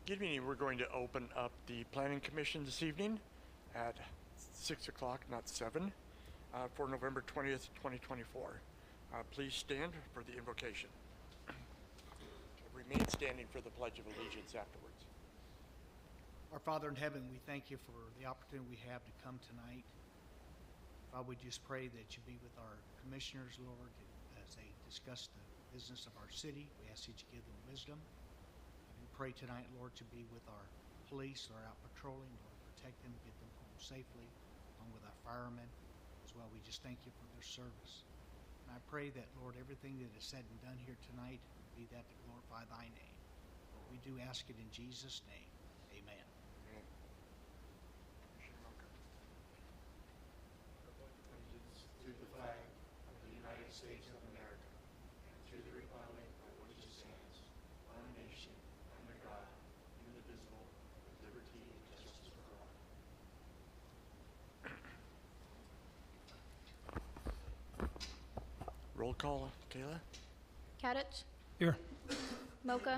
Good evening. We're going to open up the Planning Commission this evening at 6 o'clock, not 7, for November 20th, 2024. Please stand for the invocation. Remain standing for the Pledge of Allegiance afterwards. Our Father in heaven, we thank you for the opportunity we have to come tonight. God, we just pray that you be with our commissioners, Lord, as they discuss the business of our city. We ask that you give them wisdom. We pray tonight, Lord, to be with our police who are out patrolling, Lord, protect them, get them home safely, along with our firemen as well. We just thank you for their service. And I pray that, Lord, everything that is said and done here tonight be that to glorify thy name. We do ask it in Jesus' name. Amen. To the flag of the United States of America, and to the republic for which it stands, one nation, under God, indivisible, with liberty and justice for all. Roll call, Kayla. Kadich? Here. Mocha?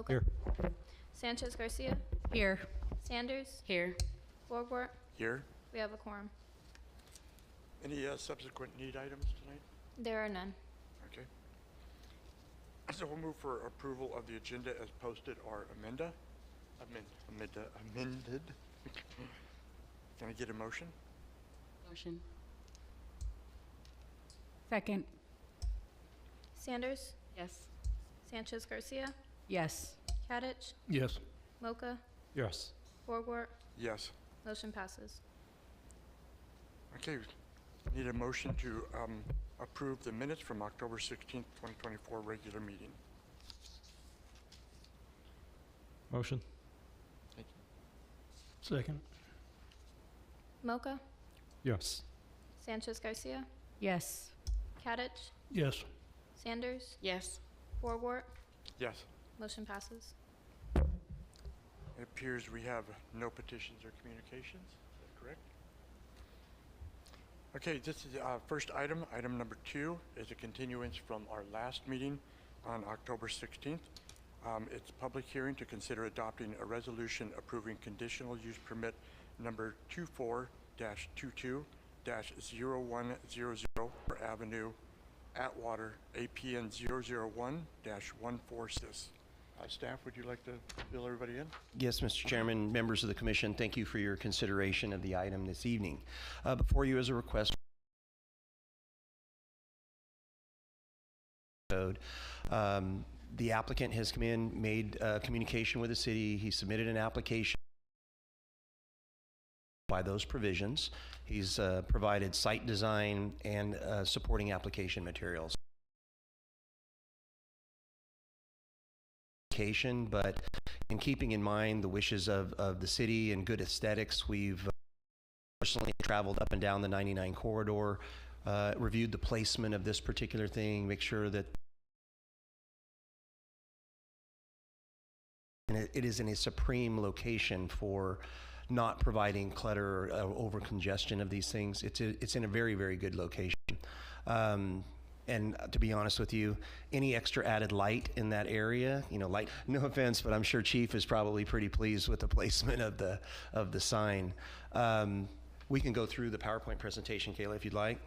Here. Sanchez Garcia? Here. Sanders? Here. Borgwart? Here. We have a quorum. Any subsequent need items tonight? There are none. Okay. So we'll move for approval of the agenda as posted or amended. Can I get a motion? Motion. Second. Sanders? Yes. Sanchez Garcia? Yes. Kadich? Yes. Mocha? Yes. Borgwart? Yes. Motion passes. Okay. Need a motion to approve the minutes from October 16th, 2024 regular meeting. Motion. Thank you. Second. Mocha? Yes. Sanchez Garcia? Yes. Kadich? Yes. Sanders? Yes. Borgwart? Yes. Motion passes. It appears we have no petitions or communications. Is that correct? Okay, this is first item. Item number 2 is a continuance from our last meeting on October 16th. It's a public hearing to consider adopting a resolution approving conditional use permit number 24-22-0100 for Avenue Atwater, APN 001-146. Staff, would you like to fill everybody in? Yes, Mr. Chairman, members of the Commission, thank you for your consideration of the item this evening. Before you is a request code. The applicant has come in, made communication with the city. He submitted an application by those provisions. He's provided site design and supporting application materials. But in keeping in mind the wishes of the city and good aesthetics, we've personally traveled up and down the 99 corridor, reviewed the placement of this particular thing, make sure that it is in a supreme location for not providing clutter or over congestion of these things. It's in a very, very good location. And to be honest with you, any extra added light in that area, light, no offense, but I'm sure Chief is probably pretty pleased with the placement of the sign. We can go through the PowerPoint presentation, Kayla, if you'd like.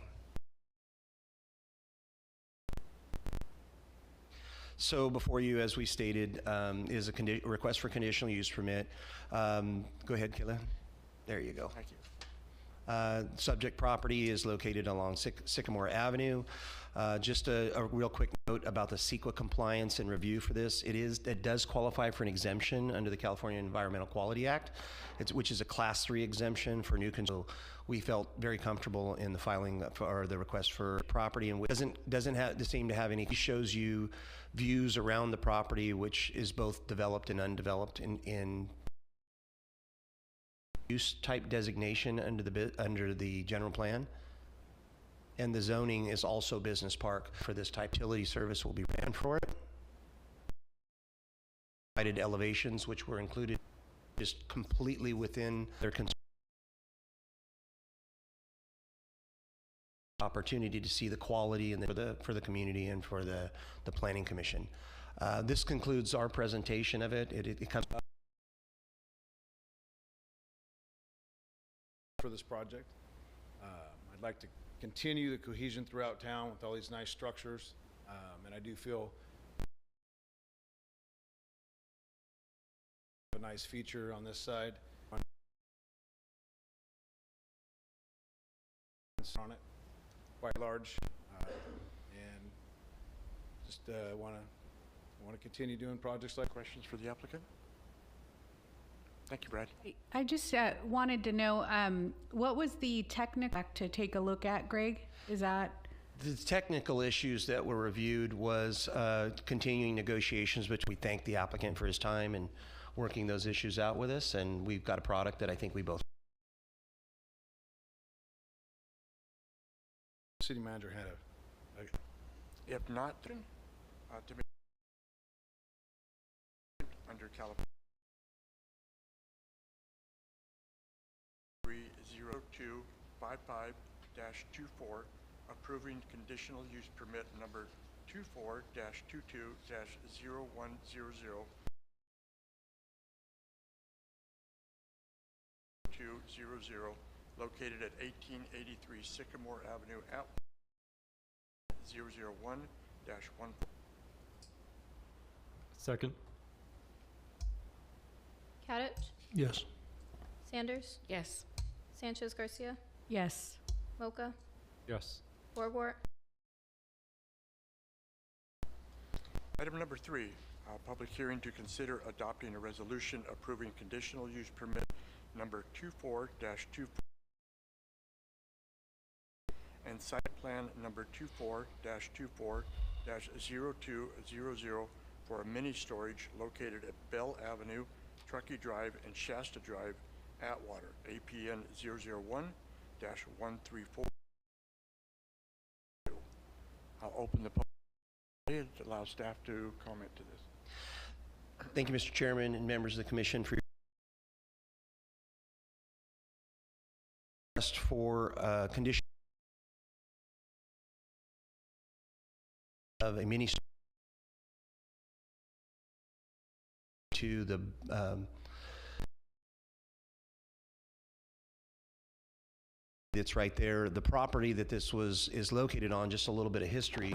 So before you, as we stated, is a request for conditional use permit. Go ahead, Kayla. There you go. Thank you. Subject property is located along Sycamore Avenue. Just a real quick note about the CEQA compliance and review for this. It does qualify for an exemption under the California Environmental Quality Act, which is a Class 3 exemption for new construction. So we felt very comfortable in the filing for the request for property, and doesn't seem to have any. It shows you views around the property, which is both developed and undeveloped in use type designation under the general plan. And the zoning is also business park for this type. Utility service will be ran for it. Provided elevations, which were included just completely within their opportunity to see the quality and for the community and for the Planning Commission. This concludes our presentation of it. It comes for this project. I'd like to continue the cohesion throughout town with all these nice structures, and I do feel a nice feature on this side. On it, quite large, and just want to continue doing projects like. Questions for the applicant? Thank you, Brad. I just wanted to know, what was the technical to take a look at, Greg? Is that? The technical issues that were reviewed was continuing negotiations, which we thank the applicant for his time and working those issues out with us, and we've got a product that I think we both. City manager had If not, to be under California 30255-24, approving conditional use permit number 24-22-0100 200, located at 1883 Sycamore Avenue at 001-1. Second. Kadich, Yes. Sanders, Yes. Sanchez Garcia, Yes. Mocha, Yes. Borgwart, Item number 3, public hearing to consider adopting a resolution approving conditional use permit number 24-24 and site plan number 24-24-0200 for a mini storage located at Bell Avenue, Truckee Drive, and Shasta Drive, Atwater, APN 001-134. I'll open the public. It allows staff to comment to this. Thank you, Mr. Chairman and members of the commission for your request for condition of a mini to the it's right there. The property that this is located on, just a little bit of history,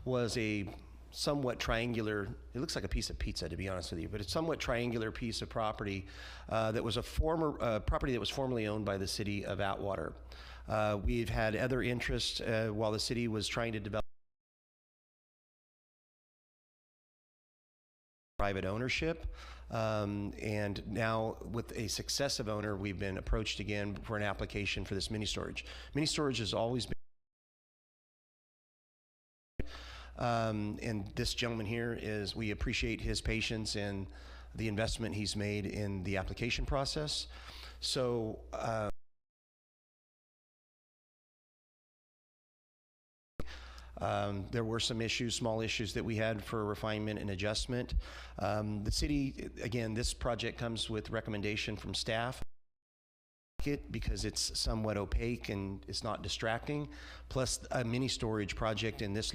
was a somewhat triangular, it looks like a piece of pizza to be honest with you, but it's somewhat triangular piece of property that was a former property that was formerly owned by the city of Atwater. We've had other interests while the city was trying to develop private ownership, and now with a successive owner, we've been approached again for an application for this mini storage. Mini storage has always been and this gentleman here is, we appreciate his patience and the investment he's made in the application process. So there were some issues, small issues that we had for refinement and adjustment. The city, again, this project comes with recommendation from staff because it's somewhat opaque and it's not distracting, plus a mini storage project in this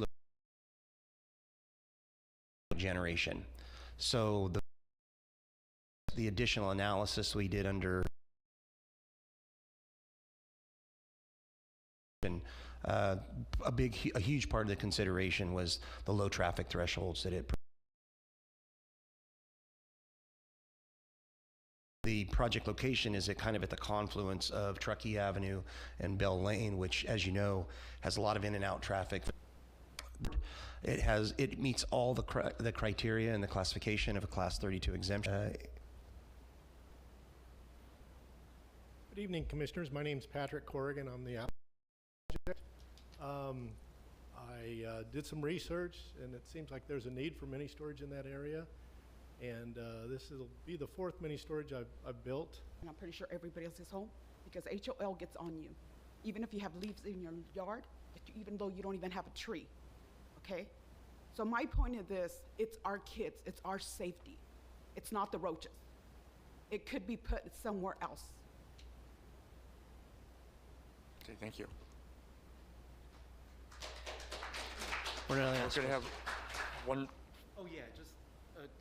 generation. So the additional analysis we did under a huge part of the consideration was the low traffic thresholds that it. The project location is kind of at the confluence of Truckee Avenue and Bell Lane, which, as you know, has a lot of in and out traffic. It meets all the criteria and the classification of a Class 32 exemption. Good evening, Commissioners. My name is Patrick Corrigan. I'm the project. I did some research, and it seems like there's a need for mini storage in that area. And this will be the 4th mini storage I've built. And I'm pretty sure everybody else is home because HOL gets on you. Even if you have leaves in your yard, even though you don't even have a tree, okay? So my point of this, it's our kids, it's our safety. It's not the roaches. It could be put somewhere else. Okay, thank you. We're We're going to have one. Oh, yeah, just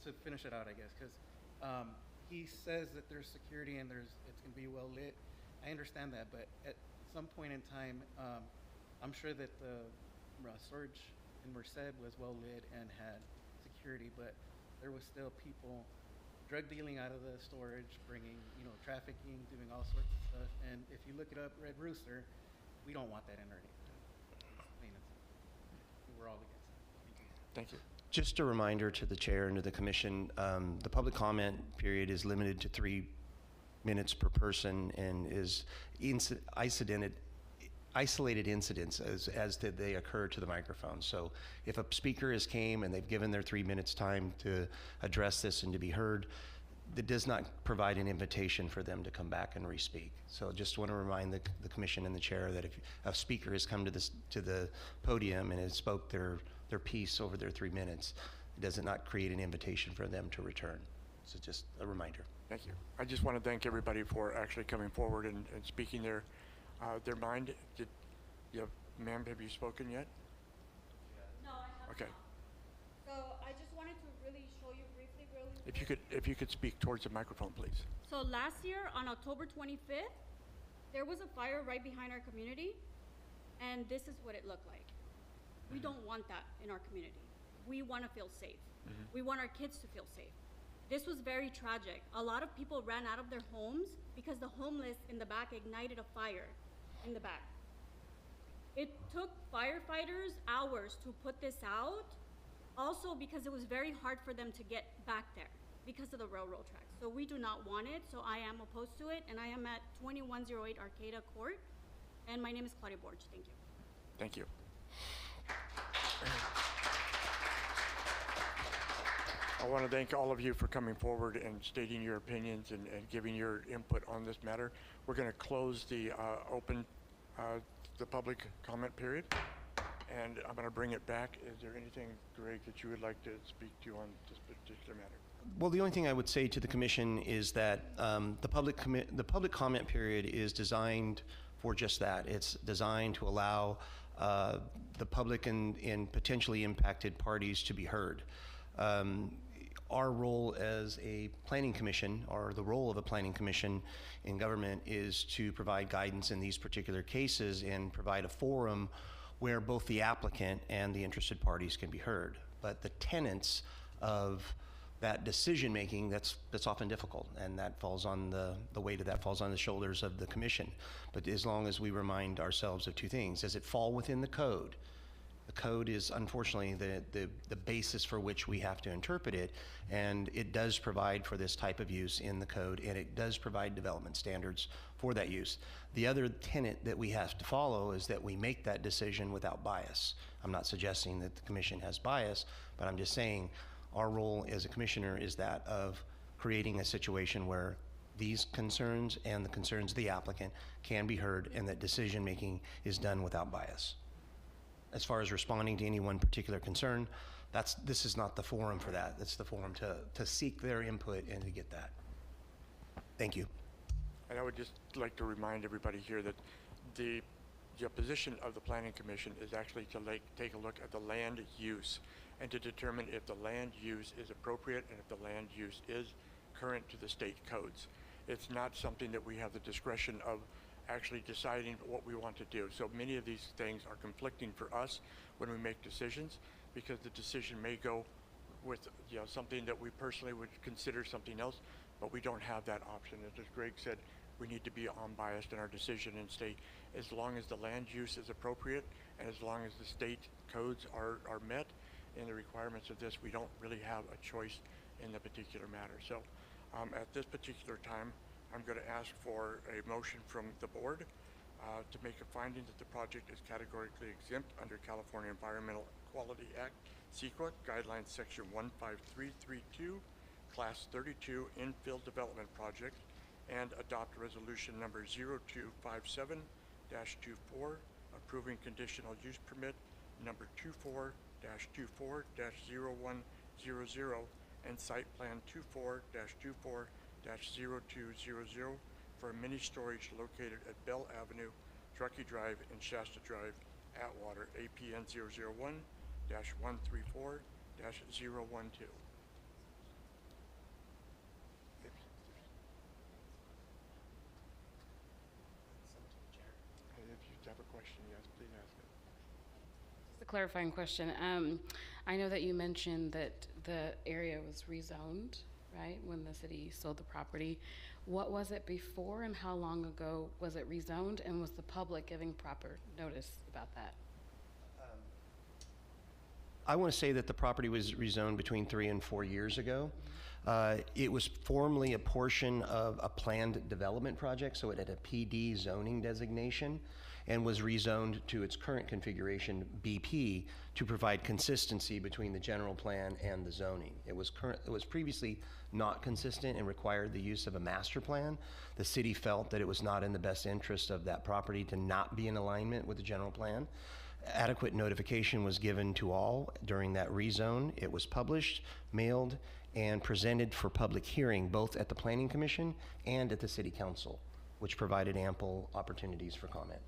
to finish it out, I guess, because he says that there's security and it's going to be well lit. I understand that, but at some point in time, I'm sure that the storage in Merced was well lit and had security, but there was still people drug dealing out of the storage, bringing, trafficking, doing all sorts of stuff. And if you look it up, Red Rooster, we don't want that in our neighborhood. I mean, we're all against that. Thank you. Just a reminder to the chair and to the commission, the public comment period is limited to 3 minutes per person and is isolated incidents as did they occur to the microphone. So if a speaker has came and they've given their 3 minutes time to address this and to be heard, that does not provide an invitation for them to come back and re-speak. So just want to remind the commission and the chair that if a speaker has come to the podium and has spoke their piece over their 3 minutes, it does not create an invitation for them to return. So just a reminder. Thank you. I just want to thank everybody for actually coming forward and speaking their mind. Ma'am, have you spoken yet? No, I have Okay. not. So I just wanted to really show you briefly, If you could speak towards the microphone, please. So last year on October 25th, there was a fire right behind our community, and this is what it looked like. We don't want that in our community. We want to feel safe. We want our kids to feel safe. This was very tragic. A lot of people ran out of their homes because the homeless in the back ignited a fire in the back. It took firefighters hours to put this out, also because it was very hard for them to get back there because of the railroad tracks. So we do not want it, so I am opposed to it, and I am at 2108 Arcata Court, and my name is Claudia Borch. Thank you. Thank you. I want to thank all of you for coming forward and stating your opinions and giving your input on this matter. We're going to close the the public comment period, and I'm going to bring it back. Is there anything, Greg, that you would like to speak to on this particular matter? Well, the only thing I would say to the commission is that the public comment period is designed for just that. It's designed to allow the public and potentially impacted parties to be heard. Our role as a planning commission, or the role of a planning commission in government, is to provide guidance in these particular cases and provide a forum where both the applicant and the interested parties can be heard. But the tenets of that decision making, that's often difficult, and that falls on the weight of that falls on the shoulders of the commission. But as long as we remind ourselves of two things: does it fall within the code? The code is unfortunately the basis for which we have to interpret it, and it does provide for this type of use in the code, and it does provide development standards for that use. The other tenet that we have to follow is that we make that decision without bias. I'm not suggesting that the commission has bias, but I'm just saying our role as a commissioner is that of creating a situation where these concerns and the concerns of the applicant can be heard, and that decision making is done without bias. As far as responding to any one particular concern, this is not the forum for that. It's the forum to seek their input and to get that. Thank you. And I would just like to remind everybody here that the position of the Planning Commission is actually to take a look at the land use and to determine if the land use is appropriate and if the land use is current to the state codes. It's not something that we have the discretion of actually deciding what we want to do. So many of these things are conflicting for us when we make decisions, because the decision may go with something that we personally would consider something else, but we don't have that option. As Greg said, we need to be unbiased in our decision and say, as long as the land use is appropriate and as long as the state codes are met in the requirements of this, we don't really have a choice in the particular matter. So at this particular time, I'm going to ask for a motion from the board to make a finding that the project is categorically exempt under California Environmental Quality Act, CEQA, Guidelines Section 15332, Class 32 Infill Development Project, and adopt resolution number 0257-24, approving conditional use permit number 24-24-0100, and site plan 24-24-0200 for a mini storage located at Bell Avenue, Truckee Drive, and Shasta Drive, Atwater, APN 001-134-012. clarifying question. I know that you mentioned that the area was rezoned, right, when the city sold the property. What was it before, and how long ago was it rezoned, and was the public giving proper notice about that? I want to say that the property was rezoned between 3 and 4 years ago. It was formerly a portion of a planned development project, so it had a PD zoning designation and was rezoned to its current configuration, BP, to provide consistency between the general plan and the zoning. It was previously not consistent and required the use of a master plan. The city felt that it was not in the best interest of that property to not be in alignment with the general plan. Adequate notification was given to all during that rezone. It was published, mailed, and presented for public hearing, both at the Planning Commission and at the City Council, which provided ample opportunities for comment.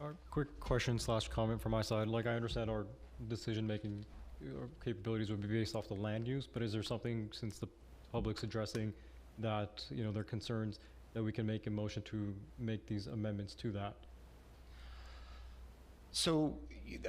A quick question / comment from my side. Like, I understand our decision-making capabilities would be based off the land use, but is there something, since the public's addressing that, you know, their concerns, that we can make a motion to make these amendments to that? So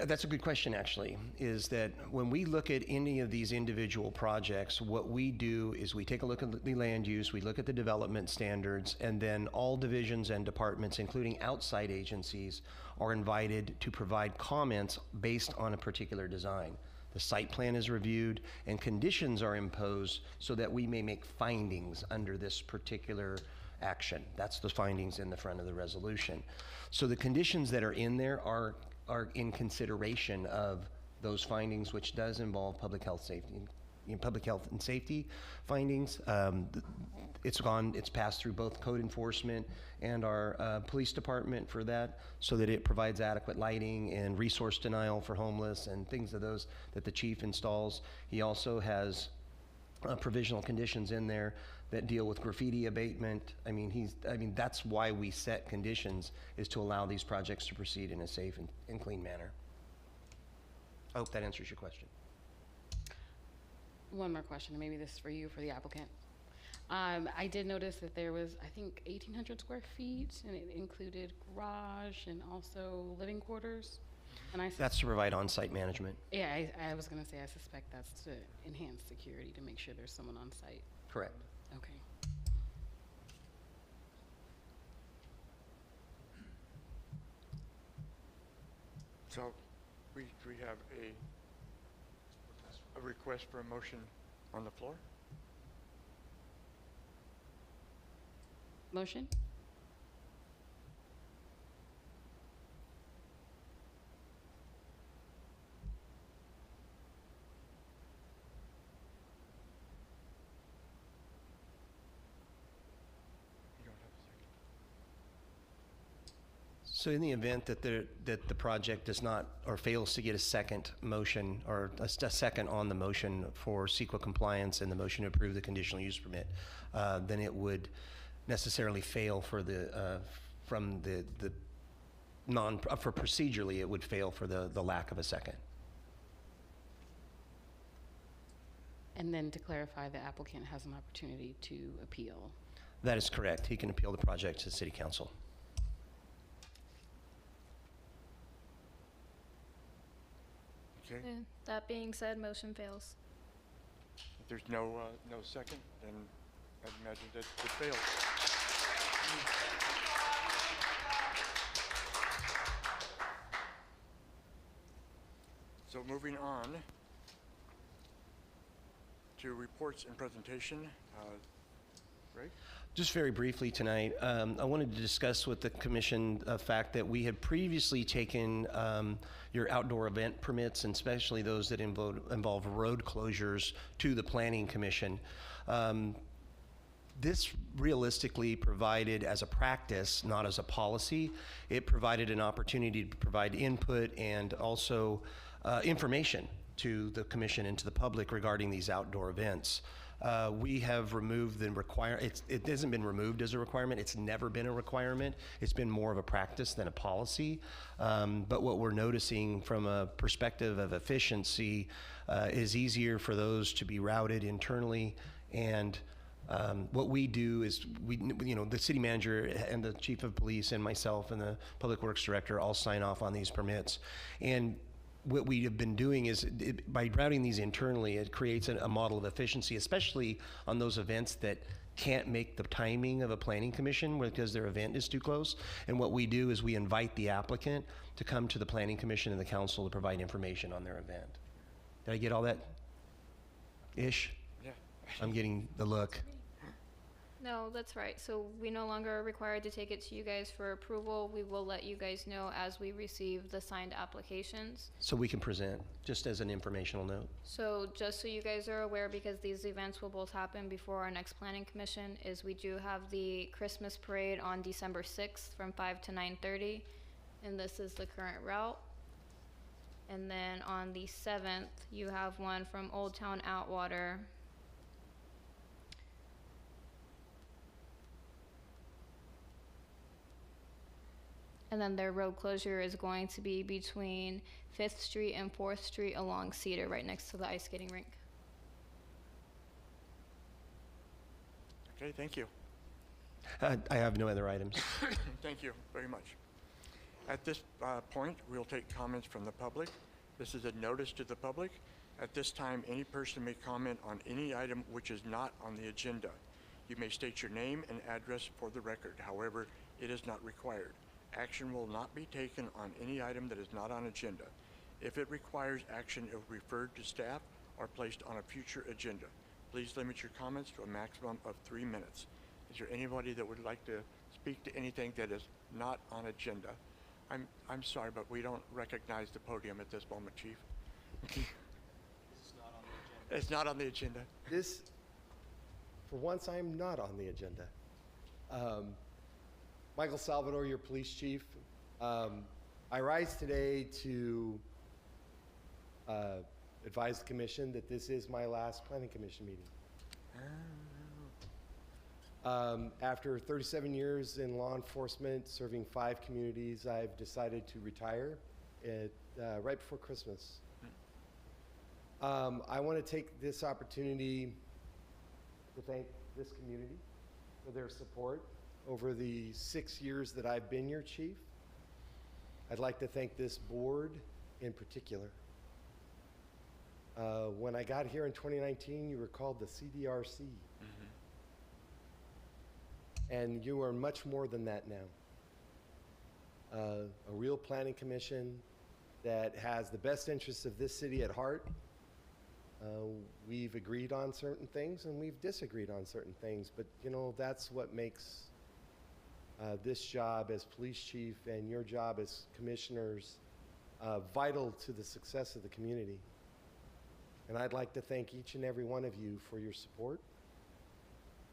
that's a good question, actually, is that when we look at any of these individual projects, what we do is we take a look at the land use, we look at the development standards, and then all divisions and departments, including outside agencies, are invited to provide comments based on a particular design. The site plan is reviewed and conditions are imposed so that we may make findings under this particular action. That's the findings in the front of the resolution. So the conditions that are in there are in consideration of those findings, which does involve public health and safety findings. It's passed through both code enforcement and our police department for that, so that it provides adequate lighting and resource denial for homeless and things of those that the chief installs. He also has provisional conditions in there that deal with graffiti abatement. I mean, that's why we set conditions, is to allow these projects to proceed in a safe and clean manner. I hope that answers your question. One more question, and maybe this is for you, for the applicant. I did notice that there was, I think, 1,800 square feet, and it included garage and also living quarters. And that's to provide on-site management. Yeah, I was going to say, I suspect that's to enhance security, to make sure there's someone on site. Correct. Okay. So we have a request for a motion on the floor. Motion? So in the event that the project does not, or fails to get a second motion, or a second on the motion for CEQA compliance and the motion to approve the conditional use permit, then it would necessarily fail for procedurally, it would fail for the lack of a second. And then to clarify, the applicant has an opportunity to appeal. That is correct. He can appeal the project to the City Council. Okay. That being said, motion fails. If there's no second, then I'd imagine that it fails. So moving on to reports and presentation. Greg? Just very briefly tonight, I wanted to discuss with the commission the fact that we had previously taken your outdoor event permits, and especially those that involve road closures, to the Planning Commission. This realistically provided, as a practice, not as a policy, it provided an opportunity to provide input and also information to the commission and to the public regarding these outdoor events. We have removed the requirement. It hasn't been removed as a requirement. It's never been a requirement. It's been more of a practice than a policy. But what we're noticing from a perspective of efficiency is easier for those to be routed internally and What we do is the city manager and the chief of police and myself and the public works director all sign off on these permits. And what we have been doing is by routing these internally, it creates a model of efficiency, especially on those events that can't make the timing of a planning commission because their event is too close. And what we do is we invite the applicant to come to the planning commission and the council to provide information on their event. Did I get all that ish? Yeah. I'm getting the look. No, that's right. So we no longer are required to take it to you guys for approval. We will let you guys know as we receive the signed applications. So we can present, just as an informational note. So just so you guys are aware, because these events will both happen before our next planning commission, is we do have the Christmas parade on December 6th from 5 to 9:30, and this is the current route. And then on the 7th, you have one from Old Town Outwater. And then their road closure is going to be between 5th Street and 4th Street along Cedar, right next to the ice skating rink. Okay, thank you. I have no other items. Thank you very much. At this point, we'll take comments from the public. This is a notice to the public. At this time, any person may comment on any item which is not on the agenda. You may state your name and address for the record. However, it is not required. Action will not be taken on any item that is not on agenda. If it requires action, it will be referred to staff or placed on a future agenda. Please limit your comments to a maximum of 3 minutes. Is there anybody that would like to speak to anything that is not on agenda? I'm sorry, but we don't recognize the podium at this moment, Chief. It's not on the agenda. This, for once, I'm not on the agenda. Michael Salvador, your police chief. I rise today to advise the commission that this is my last planning commission meeting. After 37 years in law enforcement, serving 5 communities, I've decided to retire right before Christmas. I want to take this opportunity to thank this community for their support over the 6 years that I've been your chief. I'd like to thank this board in particular. When I got here in 2019, you were called the CDRC. And you are much more than that now. A real planning commission that has the best interests of this city at heart. We've agreed on certain things and we've disagreed on certain things, but that's what makes this job as police chief and your job as commissioners vital to the success of the community. And I'd like to thank each and every one of you for your support,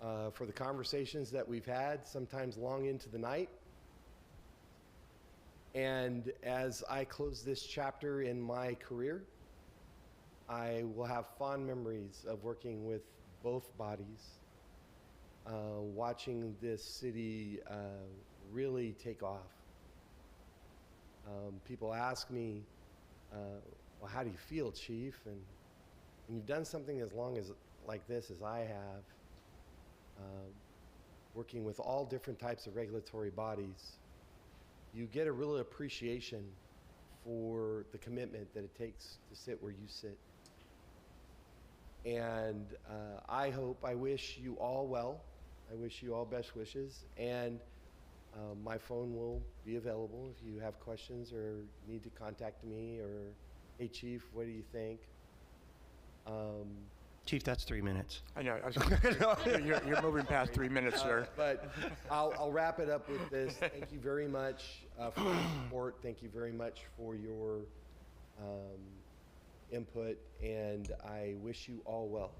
for the conversations that we've had, sometimes long into the night. And as I close this chapter in my career, I will have fond memories of working with both bodies, watching this city really take off. People ask me, well, how do you feel, Chief? And when you've done something as long as like this as I have, working with all different types of regulatory bodies, you get a real appreciation for the commitment that it takes to sit where you sit. And I wish you all well. I wish you all best wishes. And my phone will be available if you have questions or need to contact me or, hey, Chief, what do you think? Chief, that's 3 minutes. I know. You're moving past 3 minutes, sir. But I'll wrap it up with this. Thank you very much for your support. Thank you very much for your input, and I wish you all well.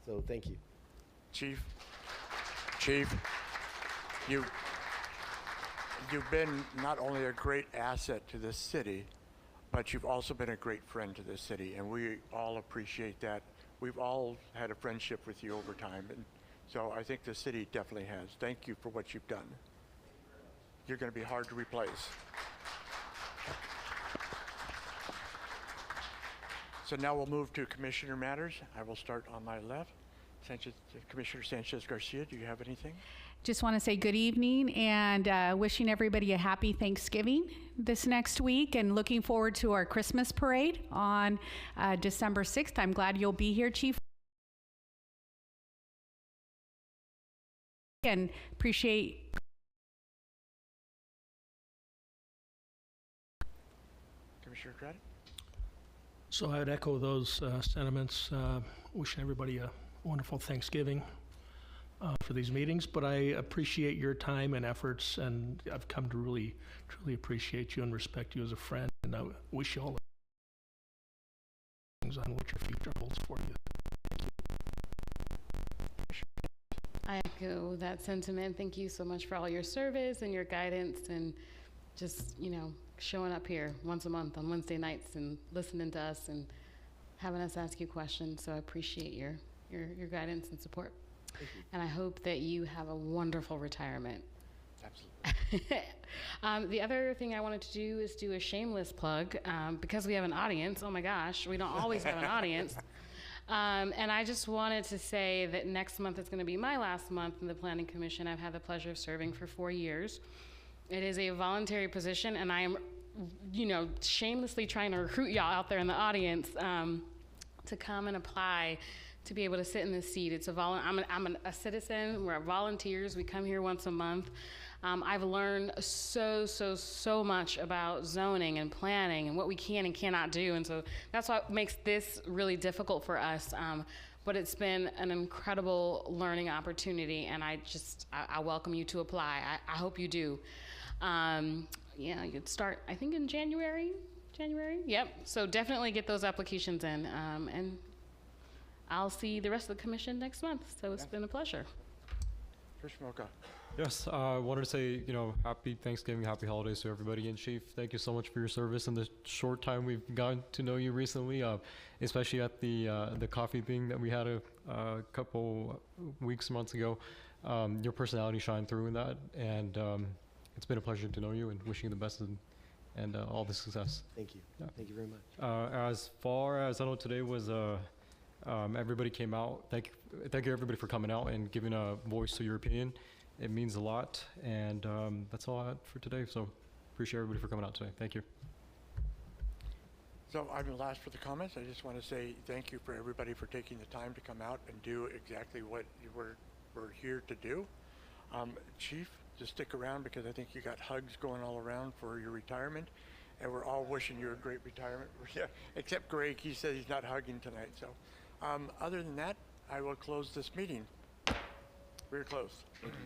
So thank you. Chief, you've been not only a great asset to this city, but you've also been a great friend to this city, and we all appreciate that. We've all had a friendship with you over time, and so I think the city definitely has. Thank you for what you've done. You're going to be hard to replace. So now we'll move to commissioner matters. I will start on my left. Commissioner Sanchez Garcia, do you have anything? Just want to say good evening and wishing everybody a happy Thanksgiving this next week and looking forward to our Christmas parade on December 6th. I'm glad you'll be here, Chief. And appreciate. Commissioner Craddock? So I'd echo those sentiments, wishing everybody a wonderful Thanksgiving for these meetings, but I appreciate your time and efforts, and I've come to really, truly appreciate you and respect you as a friend, and I wish you all the things on what your future holds for you. I echo that sentiment. Thank you so much for all your service and your guidance and just, showing up here once a month on Wednesday nights and listening to us and having us ask you questions. So I appreciate your guidance and support. And I hope that you have a wonderful retirement. Absolutely. The other thing I wanted to do is do a shameless plug because we have an audience. Oh my gosh, we don't always have an audience. And I just wanted to say that next month is going to be my last month in the Planning Commission. I've had the pleasure of serving for 4 years. It is a voluntary position, and I am, shamelessly trying to recruit y'all out there in the audience to come and apply to be able to sit in this seat. It's I'm a citizen. We're volunteers. We come here once a month. I've learned so much about zoning and planning and what we can and cannot do, and so that's what makes this really difficult for us. But it's been an incredible learning opportunity, and I welcome you to apply. I hope you do. You'd start, I think, in January? Yep. So definitely get those applications in, and I'll see the rest of the commission next month. So it's been a pleasure. Commissioner Mocha. Yes, I wanted to say, happy Thanksgiving, happy holidays to everybody. And Chief, thank you so much for your service in the short time we've gotten to know you recently, especially at the coffee thing that we had a couple months ago. Your personality shined through in that, and it's been a pleasure to know you and wishing you the best and all the success. Thank you. Yeah. Thank you very much. As far as I know, today was everybody came out. Thank you everybody for coming out and giving a voice to your opinion. It means a lot, and that's all I had for today. So appreciate everybody for coming out today. Thank you. So I'm the last for the comments. I just want to say thank you for everybody for taking the time to come out and do exactly what you were here to do. Chief, just stick around because I think you got hugs going all around for your retirement, and we're all wishing you a great retirement. Except Greg, he said he's not hugging tonight. So other than that, I will close this meeting. We're closed. Thank you.